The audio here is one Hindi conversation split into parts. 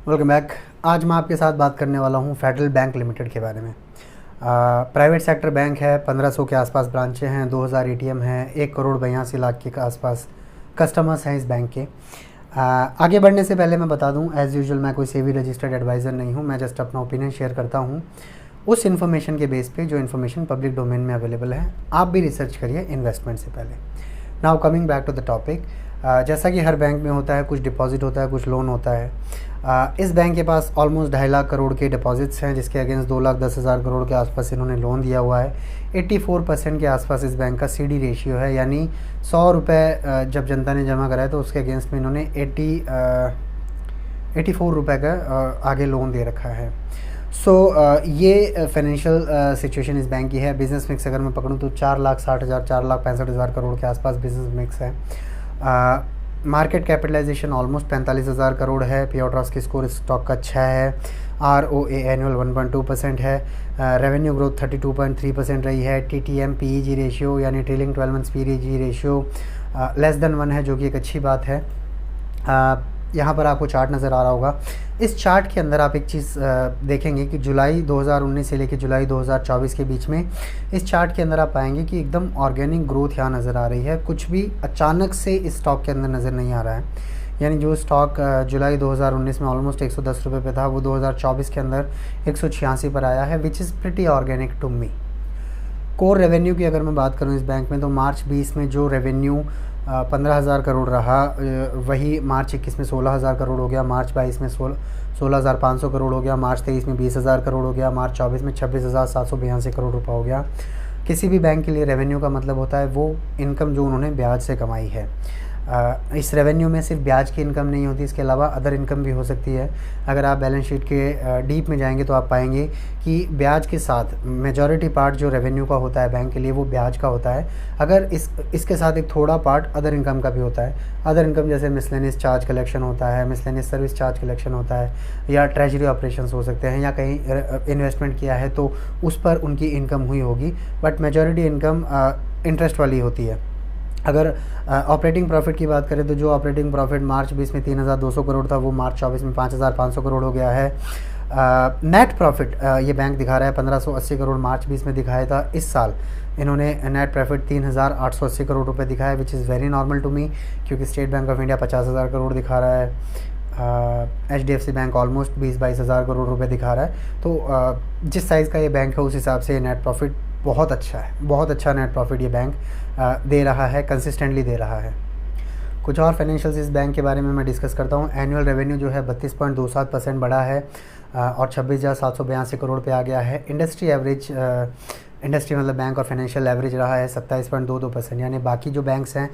Welcome back. आज मैं आपके साथ बात करने वाला हूँ फेडरल बैंक लिमिटेड के बारे में। प्राइवेट सेक्टर बैंक है, 1500 के आसपास ब्रांचें हैं, 2000 एटीएम हैं, 1 करोड़ 82 लाख के आसपास कस्टमर्स हैं इस बैंक के। आगे बढ़ने से पहले मैं बता दूं, एज़ यूजुअल मैं कोई सेबी रजिस्टर्ड एडवाइज़र नहीं हूं, मैं जस्ट अपना ओपिनियन शेयर करता हूं उस इन्फॉर्मेशन के बेस पे जो इन्फॉर्मेशन पब्लिक डोमेन में अवेलेबल है। आप भी रिसर्च करिए इन्वेस्टमेंट से पहले। Now coming back to the topic, जैसा कि हर बैंक में होता है, कुछ डिपॉजिट होता है, कुछ लोन होता है। इस बैंक के पास ऑलमोस्ट 2.5 लाख करोड़ के डिपॉजिट्स हैं, जिसके अगेंस्ट 2,10,000 करोड़ के आसपास इन्होंने लोन दिया हुआ है। 84% के आसपास इस बैंक का सीडी रेशियो है, यानी 100 रुपये जब जनता ने जमा कराया तो उसके अगेंस्ट में इन्होंने 84 रुपये का आगे लोन दे रखा है। ये फाइनेंशियल सिचुएशन इस बैंक की है। बिज़नेस मिक्स अगर मैं पकड़ूँ तो 4,60,000 4,65,000 करोड़ के आसपास बिज़नेस मिक्स है। मार्केट कैपिटलाइजेशन ऑलमोस्ट 45,000 करोड़ है। पे आउट की स्कोर स्टॉक का 6 है। ROA एनुअल 1.2% है। रेवेन्यू ग्रोथ 32.3% रही है। TTM PEG रेशियो यानी trailing 12 months PEG ratio less than 1 है, जो कि एक अच्छी बात है। यहाँ पर आपको चार्ट नज़र आ रहा होगा। इस चार्ट के अंदर आप एक चीज़ देखेंगे कि जुलाई 2019 से लेकर जुलाई 2024 के बीच में इस चार्ट के अंदर आप पाएंगे कि एकदम ऑर्गेनिक ग्रोथ यहाँ नज़र आ रही है। कुछ भी अचानक से इस स्टॉक के अंदर नज़र नहीं आ रहा है। यानी जो स्टॉक जुलाई 2019 में ऑलमोस्ट 110 रुपये पे था, वो 2024 के अंदर 186 पर आया है, which is pretty organic to me. Core revenue की अगर मैं बात करूं इस बैंक में, तो मार्च 20 में जो रेवेन्यू 15,000 करोड़ रहा, वही मार्च 21 में 16,000 करोड़ हो गया, मार्च 22 में 16,500 करोड़ हो गया, मार्च 23 में 20,000 करोड़ हो गया, मार्च 24 में 26,782 करोड़ रुपये हो गया। किसी भी बैंक के लिए रेवेन्यू का मतलब होता है वो इनकम जो उन्होंने ब्याज से कमाई है। इस रेवेन्यू में सिर्फ ब्याज की इनकम नहीं होती, इसके अलावा अदर इनकम भी हो सकती है। अगर आप बैलेंस शीट के डीप में जाएंगे तो आप पाएंगे कि ब्याज के साथ मेजॉरिटी पार्ट जो रेवेन्यू का होता है बैंक के लिए वो ब्याज का होता है। अगर इसके साथ एक थोड़ा पार्ट अदर इनकम का भी होता है। अदर इनकम जैसे मिसलेनियस चार्ज कलेक्शन होता है, मिसलेनियस सर्विस चार्ज कलेक्शन होता है, या ट्रेजरी ऑपरेशंस हो सकते हैं, या कहीं इन्वेस्टमेंट किया है तो उस पर उनकी इनकम हुई होगी। बट मेजॉरिटी इनकम इंटरेस्ट वाली होती है। अगर ऑपरेटिंग प्रॉफिट की बात करें तो जो ऑपरेटिंग प्रॉफिट मार्च 20 में 3,200 करोड़ था, वो मार्च 24 में 5,500 करोड़ हो गया है। नेट प्रॉफिट ये बैंक दिखा रहा है 1,580 करोड़, मार्च 20 में दिखाया था। इस साल इन्होंने नेट प्रॉफिट 3,880 करोड़ रुपए दिखाया, which is very normal to me, क्योंकि State Bank of India 50,000 crore दिखा रहा है। HDFC बैंक ऑलमोस्ट 20-22 करोड़ रुपए दिखा रहा है। तो जिस साइज़ का ये बैंक है उस हिसाब से नेट प्रॉफिट बहुत अच्छा है, बहुत अच्छा नेट प्रॉफिट ये बैंक दे रहा है, कंसिस्टेंटली दे रहा है। कुछ और फाइनेंशियल्स इस बैंक के बारे में मैं डिस्कस करता हूँ। एनुअल रेवेन्यू जो है 32.27% बढ़ा है और 26,782 करोड़ पे आ गया है। इंडस्ट्री एवरेज, इंडस्ट्री मतलब बैंक और फाइनेंशियल एवरेज रहा है 27.22%। यानी बाकी जो बैंक्स हैं,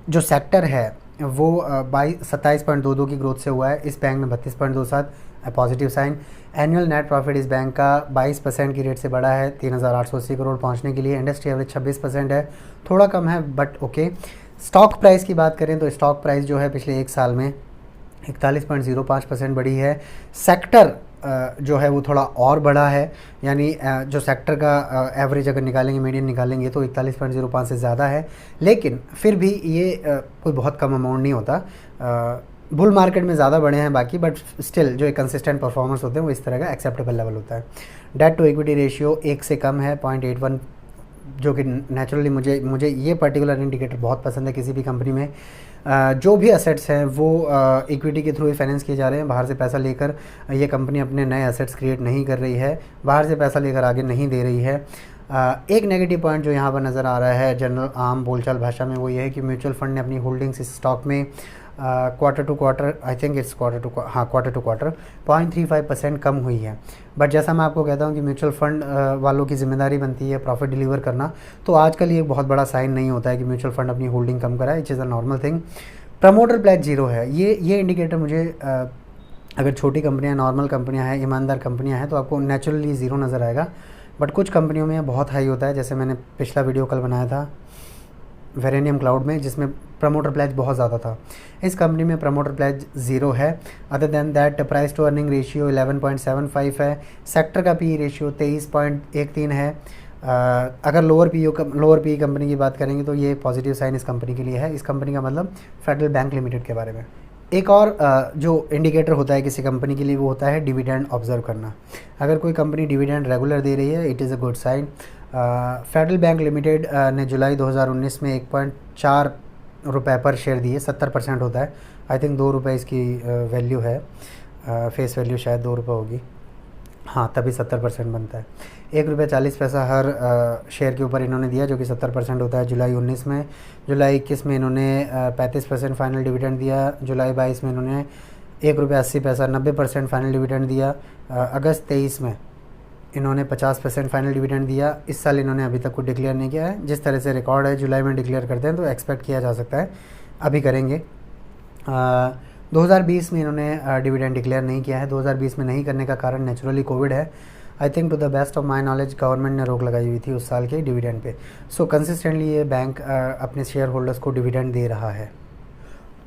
जो सेक्टर है वो 27.22 की ग्रोथ से हुआ है, इस बैंक में 32.27, positive sign. Annual net profit इस बैंक का 22% की रेट से बढ़ा है 3,880 करोड़ पहुंचने के लिए। इंडस्ट्री एवरेज 26% है, थोड़ा कम है बट ओके। स्टॉक प्राइस की बात करें तो स्टॉक प्राइस जो है पिछले एक साल में 41.05% बढ़ी है। सेक्टर जो है वो थोड़ा और बढ़ा है, यानी जो सेक्टर का एवरेज अगर निकालेंगे, मीडियन निकालेंगे तो 41.05 से ज़्यादा है, लेकिन फिर भी ये कोई बहुत कम अमाउंट नहीं होता। बुल मार्केट में ज़्यादा बढ़े हैं बाकी, बट स्टिल जो एक कंसिस्टेंट परफॉर्मेंस होते हैं वो इस तरह का एक्सेप्टेबल लेवल होता है। डेट टू इक्विटी रेशियो 1 से कम है, 0.81, जो कि नेचुरली मुझे ये पर्टिकुलर इंडिकेटर बहुत पसंद है। किसी भी कंपनी में जो भी असेट्स हैं वो इक्विटी के थ्रू ही फाइनेंस किए जा रहे हैं। बाहर से पैसा लेकर ये कंपनी अपने नए असेट्स क्रिएट नहीं कर रही है, बाहर से पैसा लेकर आगे नहीं दे रही है। एक नेगेटिव पॉइंट जो यहाँ पर नज़र आ रहा है जनरल आम बोलचाल भाषा में, वो ये है कि म्यूचुअल फंड ने अपनी होल्डिंग्स इस स्टॉक में क्वार्टर टू क्वार्टर 0.35% कम हुई है। बट जैसा मैं आपको कहता हूँ कि म्यूचुअल फंड वालों की जिम्मेदारी बनती है प्रॉफिट डिलीवर करना, तो आजकल ये बहुत बड़ा साइन नहीं होता है कि म्यूचुअल फंड अपनी होल्डिंग कम कराए, it is a normal thing. Promoter pledge 0 है। ये इंडिकेटर मुझे अगर छोटी कंपनियाँ, नॉर्मल कंपनियाँ हैं, ईमानदार कंपनियाँ हैं, तो आपको नेचुरली 0 नज़र आएगा। बट कुछ कंपनियों में बहुत हाई होता है, जैसे मैंने पिछला वीडियो कल बनाया था वेरेनियम क्लाउड में, जिसमें प्रमोटर प्लेज बहुत ज़्यादा था। इस कंपनी में प्रमोटर प्लेज 0 है। Other than that price to earning ratio 11.75 है। सेक्टर का PE रेशियो 23.13 है। अगर लोअर पी कंपनी की बात करेंगे तो ये पॉजिटिव साइन इस कंपनी के लिए है। इस कंपनी का मतलब फेडरल बैंक लिमिटेड के बारे में। एक और जो इंडिकेटर होता है किसी कंपनी के लिए वो होता है डिविडेंड ऑब्जर्व करना। अगर कोई कंपनी डिविडेंड रेगुलर दे रही है it is a good sign. Federal Bank Limited ने जुलाई 2019 में 1.4 रुपये पर शेयर दिए, 70% होता है। आई थिंक 2 रुपये इसकी वैल्यू है, फेस वैल्यू शायद 2 रुपये होगी, हाँ तभी 70% बनता है। 1 रुपये 40 पैसा हर शेयर के ऊपर इन्होंने दिया जो कि 70% होता है जुलाई 19 में। जुलाई 21 में इन्होंने 35% फाइनल डिविडेंड दिया। जुलाई 22 में इन्होंने 1 रुपये 80 पैसा 90% फाइनल डिविडेंड दिया। अगस्त 23 में इन्होंने 50% फाइनल डिविडेंड दिया। इस साल इन्होंने अभी तक कुछ डिक्लेयर नहीं किया है। जिस तरह से रिकॉर्ड है जुलाई में डिक्लेयर करते हैं तो एक्सपेक्ट किया जा सकता है अभी करेंगे। 2020 में इन्होंने डिविडेंड डिक्लेयर नहीं किया है। 2020 में नहीं करने का कारण नेचुरली कोविड है। I think to the best of my knowledge government ने रोक लगाई हुई थी उस साल के डिविडेंड पे। सो कंसिस्टेंटली ये बैंक अपने शेयर होल्डर्स को डिविडेंड दे रहा है।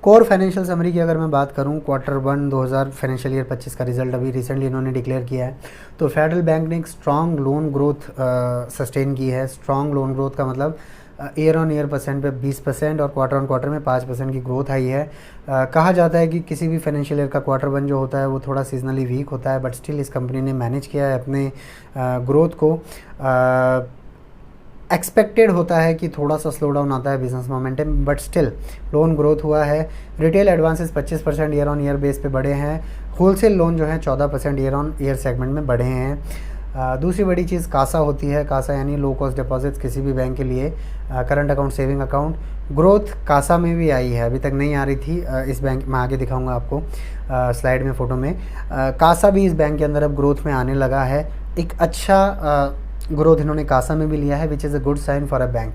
कोर फाइनेंशियल समरी की अगर मैं बात करूं, Q1 2000 फाइनेंशियल ईयर 25 का रिजल्ट अभी रिसेंटली इन्होंने डिक्लेयर किया है। तो फेडरल बैंक ने एक स्ट्रॉन्ग लोन ग्रोथ सस्टेन की है। स्ट्रॉन्ग लोन ग्रोथ का मतलब ईयर ऑन ईयर परसेंट पे 20% और क्वार्टर ऑन क्वार्टर में 5% की ग्रोथ आई है। कहा जाता है कि किसी भी फाइनेंशियल ईयर का Q1 जो होता है वो थोड़ा सीजनली वीक होता है, बट स्टिल इस कंपनी ने मैनेज किया है अपने ग्रोथ को। एक्सपेक्टेड होता है कि थोड़ा सा स्लो डाउन आता है business momentum, but still loan growth हुआ है। Retail advances 25% year on year base पे बढ़े हैं। होलसेल लोन जो है 14% ईयर ऑन ईयर सेगमेंट में बढ़े हैं। दूसरी बड़ी चीज़ कासा होती है। कासा यानी लो कॉस्ट डिपॉजिट्स किसी भी बैंक के लिए, current account, saving account. Growth CASA में भी आई है, अभी तक नहीं आ रही थी इस बैंक में, आगे दिखाऊंगा आपको स्लाइड में, फ़ोटो में। कासा भी इस बैंक के अंदर अब ग्रोथ में आने लगा है। एक अच्छा ग्रोथ इन्होंने कासा में भी लिया है which is a good sign for a bank.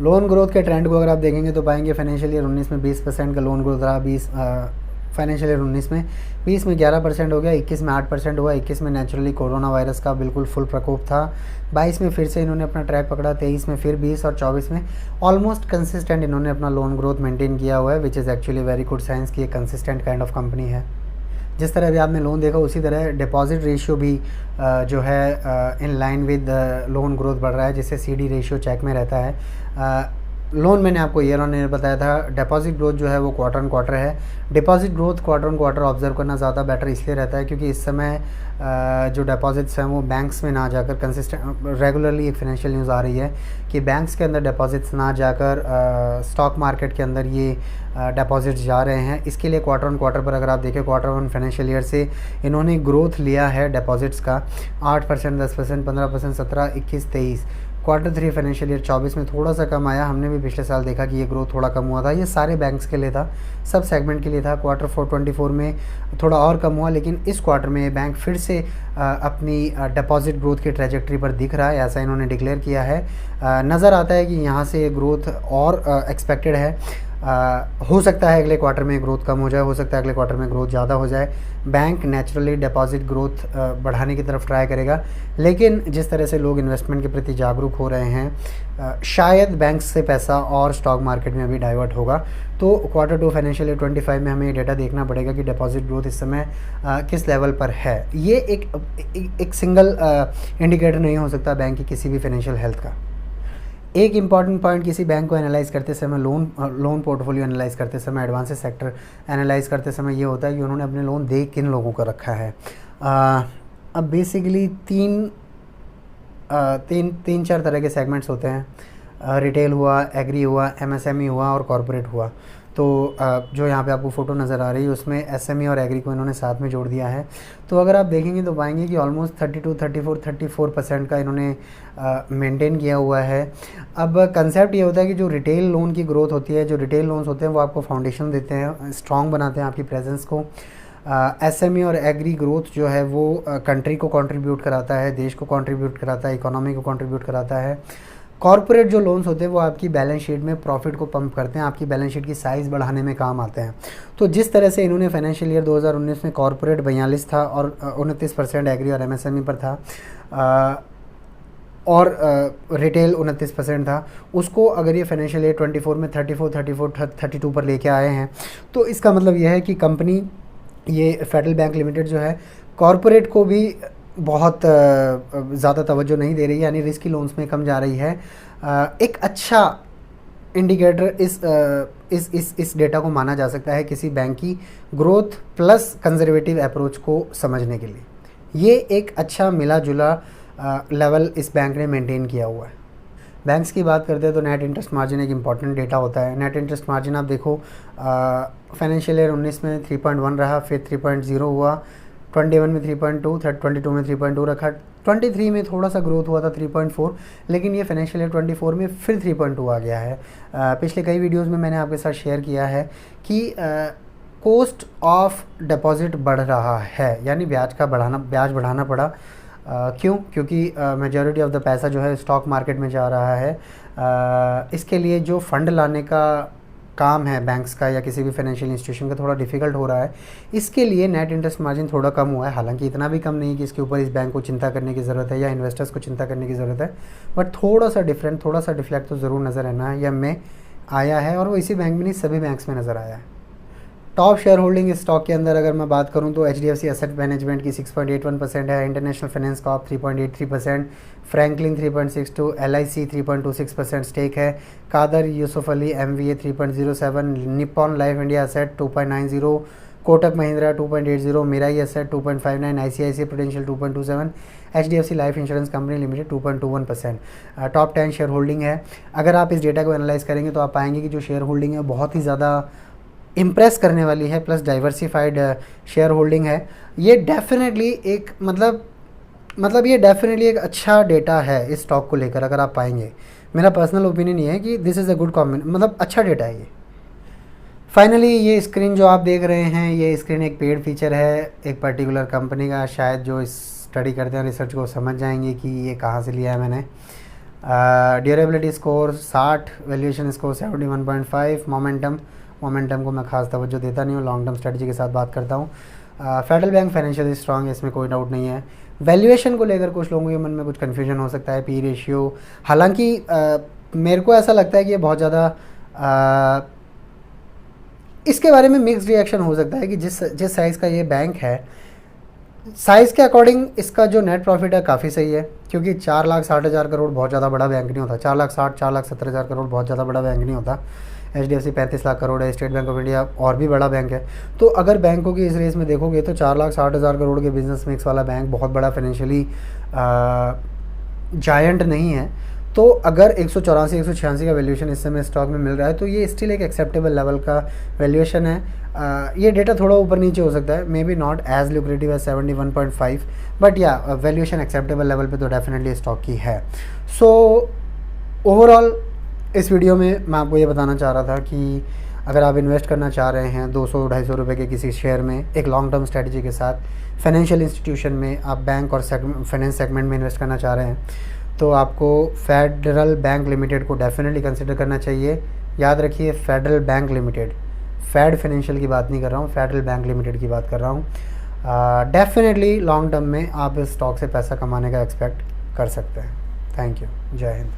Loan growth के ट्रेंड को अगर आप देखेंगे तो पाएंगे फाइनेंशियल ईयर 19 में 20% का लोन ग्रोथ रहा। फाइनेंशियल ईयर 19 में 20 में 11% हो गया, 21 में 8% हुआ। 21 में नेचुरली कोरोना वायरस का बिल्कुल फुल प्रकोप था। 22 में फिर से इन्होंने अपना ट्रैक पकड़ा, 23 में फिर 20 और 24 में ऑलमोस्ट कंसिस्टेंट इन्होंने अपना लोन ग्रोथ मेंटेन किया हुआ है which is actually very good science की एक कंसिस्टेंट काइंड ऑफ कंपनी है। जिस तरह अभी आपने लोन देखा उसी तरह डिपॉजिट रेशियो भी जो है in line with loan growth बढ़ रहा है, जिससे CD रेशियो चेक में रहता है। लोन मैंने आपको ईयर ऑन ईयर बताया था। डिपॉजिट ग्रोथ जो है वो क्वार्टर ऑन क्वार्टर है। Deposit growth quarter on quarter observe करना ज़्यादा बेटर इसलिए रहता है क्योंकि इस समय जो डिपॉजिट्स हैं वो बैंक्स में ना जाकर कंसिस्टेंट रेगुलरली एक फाइनेंशियल न्यूज़ आ रही है कि बैंक्स के अंदर डिपॉजिट्स ना जाकर स्टॉक मार्केट के अंदर ये डिपॉजिट्स जा रहे हैं। इसके लिए क्वार्टर ऑन क्वार्टर पर अगर आप देखें Q1 फाइनेंशियल ईयर से इन्होंने ग्रोथ लिया है डिपॉजिट्स का 8%, 10%, 15%, 17, 21, 23। Q3 फाइनेंशियल ईयर 24 में थोड़ा सा कम आया। हमने भी पिछले साल देखा कि ये ग्रोथ थोड़ा कम हुआ था। ये सारे बैंक्स के लिए था, सब सेगमेंट के लिए था। Q4 24 में थोड़ा और कम हुआ, लेकिन इस क्वार्टर में ये बैंक फिर से अपनी डिपॉजिट ग्रोथ की ट्रैजेक्टरी पर दिख रहा है, ऐसा इन्होंने डिक्लेयर किया है। नज़र आता है कि यहाँ से ग्रोथ और एक्सपेक्टेड है। हो सकता है अगले क्वार्टर में ग्रोथ कम हो जाए, हो सकता है अगले क्वार्टर में ग्रोथ ज़्यादा हो जाए। बैंक नेचुरली डिपॉजिट ग्रोथ बढ़ाने की तरफ ट्राई करेगा, लेकिन जिस तरह से लोग इन्वेस्टमेंट के प्रति जागरूक हो रहे हैं शायद बैंक से पैसा और स्टॉक मार्केट में अभी डाइवर्ट होगा। तो Q2 फाइनेंशियल ईयर 25 में हमें ये डेटा देखना पड़ेगा कि डिपॉजिट ग्रोथ इस समय किस लेवल पर है। ये एक सिंगल इंडिकेटर नहीं हो सकता बैंक की किसी भी फाइनेंशियल हेल्थ का। एक इम्पॉर्टेंट पॉइंट किसी बैंक को एनालाइज करते समय, लोन पोर्टफोलियो एनालाइज करते समय, एडवांसेस सेक्टर एनालाइज करते समय ये होता है कि उन्होंने अपने लोन दे किन लोगों को रखा है। अब बेसिकली तीन चार तरह के सेगमेंट्स होते हैं। रिटेल हुआ, एग्री हुआ, MSME हुआ और कॉरपोरेट हुआ। तो जो यहाँ पे आपको फ़ोटो नज़र आ रही है उसमें SME और एग्री को इन्होंने साथ में जोड़ दिया है। तो अगर आप देखेंगे तो पाएंगे कि ऑलमोस्ट 34% का इन्होंने मेंटेन किया हुआ है। अब कंसेप्ट ये होता है कि जो रिटेल लोन की ग्रोथ होती है, जो रिटेल लोन्स होते हैं वो आपको फाउंडेशन देते हैं, स्ट्रॉन्ग बनाते हैं आपकी प्रेजेंस को। SME और एग्री ग्रोथ जो है वो कंट्री को कंट्रीब्यूट कराता है, देश को कंट्रीब्यूट कराता है, इकोनॉमी को कंट्रीब्यूट कराता है। कॉर्पोरेट जो लोन्स होते हैं वो आपकी बैलेंस शीट में प्रॉफिट को पंप करते हैं, आपकी बैलेंस शीट की साइज़ बढ़ाने में काम आते हैं। तो जिस तरह से इन्होंने फाइनेंशियल ईयर 2019 में कॉर्पोरेट 42 था और 29% एग्री और MSME पर था, और रिटेल 29% था, उसको अगर ये फाइनेंशियल ईयर 24 में 32 पर लेके आए हैं तो इसका मतलब यह है कि कंपनी ये फेडरल बैंक लिमिटेड जो है कॉरपोरेट को भी बहुत ज़्यादा तवज्जो नहीं दे रही है, यानी रिस्की लोन्स में कम जा रही है। एक अच्छा इंडिकेटर इस डेटा को माना जा सकता है किसी बैंक की ग्रोथ प्लस कंजर्वेटिव अप्रोच को समझने के लिए। ये एक अच्छा मिला जुला लेवल इस बैंक ने मेंटेन किया हुआ है। बैंक्स की बात करते हैं तो नेट इंटरेस्ट मार्जिन एक इम्पॉर्टेंट डेटा होता है। नेट इंटरेस्ट मार्जिन आप देखो फाइनेंशियल ईयर 19 में 3.1 रहा, फिर 3.0 हुआ, 21 में 3.2, 22 में 3.2 रखा, 23 में थोड़ा सा ग्रोथ हुआ था 3.4, लेकिन ये फाइनेंशियल ईयर 24 में फिर 3.2 आ गया है। पिछले कई वीडियोस में मैंने आपके साथ शेयर किया है कि कॉस्ट ऑफ डिपॉजिट बढ़ रहा है, यानी ब्याज बढ़ाना पड़ा। क्यों? क्योंकि मेजॉरिटी ऑफ द पैसा जो है स्टॉक मार्केट में जा रहा है। इसके लिए जो फंड लाने का काम है बैंक्स का या किसी भी फाइनेंशियल इंस्टीट्यूशन का थोड़ा डिफिकल्ट हो रहा है। इसके लिए नेट इंटरेस्ट मार्जिन थोड़ा कम हुआ है, हालांकि इतना भी कम नहीं कि इसके ऊपर इस बैंक को चिंता करने की ज़रूरत है या इन्वेस्टर्स को चिंता करने की ज़रूरत है, बट थोड़ा सा डिफरेंट, थोड़ा सा डिफ्लेक्ट तो ज़रूर नज़र आना है या में आया है, और वो इसी बैंक में नहीं सभी बैंक्स में नज़र आया है। टॉप शेयर होल्डिंग इस स्टॉक के अंदर अगर मैं बात करूं तो HDFC एसेट मैनेजमेंट की 6.81% है, international finance corp 3.83%, Franklin 3.62%, LIC 3.26% stake है, Kadar Yusuf Ali MVA 3.07%, Nippon life India asset 2.90%, Kotak Mahindra 2.80%, Mirae asset 2.59%, ICICI Prudential 2.27%, HDFC life insurance company limited 2.21%। Top 10 शेयर होल्डिंग है। अगर आप इस डेटा को एनालाइज करेंगे तो आप पाएंगे कि जो शेयर होल्डिंग है बहुत ही ज़्यादा इम्प्रेस करने वाली है, प्लस डाइवर्सिफाइड शेयर होल्डिंग है। ये डेफिनेटली एक मतलब ये डेफिनेटली एक अच्छा डेटा है इस स्टॉक को लेकर। अगर आप पाएंगे, मेरा पर्सनल ओपिनियन ये है कि दिस इज़ अ गुड मतलब अच्छा डेटा है ये। फाइनली ये स्क्रीन जो आप देख रहे हैं, ये स्क्रीन एक पेड फीचर है एक पर्टिकुलर कंपनी का। शायद जो स्टडी करते हैं रिसर्च को समझ जाएंगे कि ये कहाँ से लिया है मैंने। Durability score 60, valuation score 71.5, momentum को मैं खास तवज्जो देता नहीं हूँ, लॉन्ग टर्म स्ट्रेटजी के साथ बात करता हूँ। फेडरल बैंक फाइनेंशियल स्ट्रांग है, इसमें कोई डाउट नहीं है। वैल्यूएशन को लेकर कुछ लोगों के मन में कुछ कन्फ्यूजन हो सकता है, पी रेशियो, हालांकि मेरे को ऐसा लगता है कि ये बहुत ज़्यादा इसके बारे में मिक्स्ड रिएक्शन हो सकता है कि जिस साइज़ का ये बैंक है, साइज़ के अकॉर्डिंग इसका जो नेट प्रॉफिट है काफ़ी सही है, क्योंकि 4,60,000 करोड़ बहुत ज़्यादा बड़ा बैंक नहीं होता। 4,70,000 करोड़ बहुत ज़्यादा बड़ा बैंक नहीं होता। HDFC 35 लाख करोड़ है, स्टेट बैंक ऑफ इंडिया और भी बड़ा बैंक है। तो अगर बैंकों की इस रेस में देखोगे तो 4,60,000 करोड़ के बिजनेस मिक्स वाला बैंक बहुत बड़ा फाइनेंशियली जायंट नहीं है। तो अगर 184-186 का वैल्यूएशन इस समय स्टॉक में मिल रहा है तो ये स्टिल एक एक्सेप्टेबल लेवल का वैल्यूएशन है। ये डेटा थोड़ा ऊपर नीचे हो सकता है, maybe not as lucrative as 71.5, but या वैल्यूएशन एक्सेप्टेबल लेवल पे तो डेफिनेटली स्टॉक की है। सो ओवरऑल इस वीडियो में मैं आपको ये बताना चाह रहा था कि अगर आप इन्वेस्ट करना चाह रहे हैं 200-250 रुपये के किसी शेयर में एक लॉन्ग टर्म स्ट्रेटजी के साथ, फाइनेंशियल इंस्टीट्यूशन में आप बैंक और फाइनेंस सेगमेंट में इन्वेस्ट करना चाह रहे हैं, तो आपको फेडरल बैंक लिमिटेड को डेफिनेटली कंसिडर करना चाहिए। याद रखिए Federal Bank Limited, Fed Financial की बात नहीं कर रहा हूँ, फेडरल बैंक लिमिटेड की बात कर रहा हूँ। डेफिनेटली लॉन्ग टर्म में आप इस स्टॉक से पैसा कमाने का एक्सपेक्ट कर सकते हैं। Thank you. जय हिंद।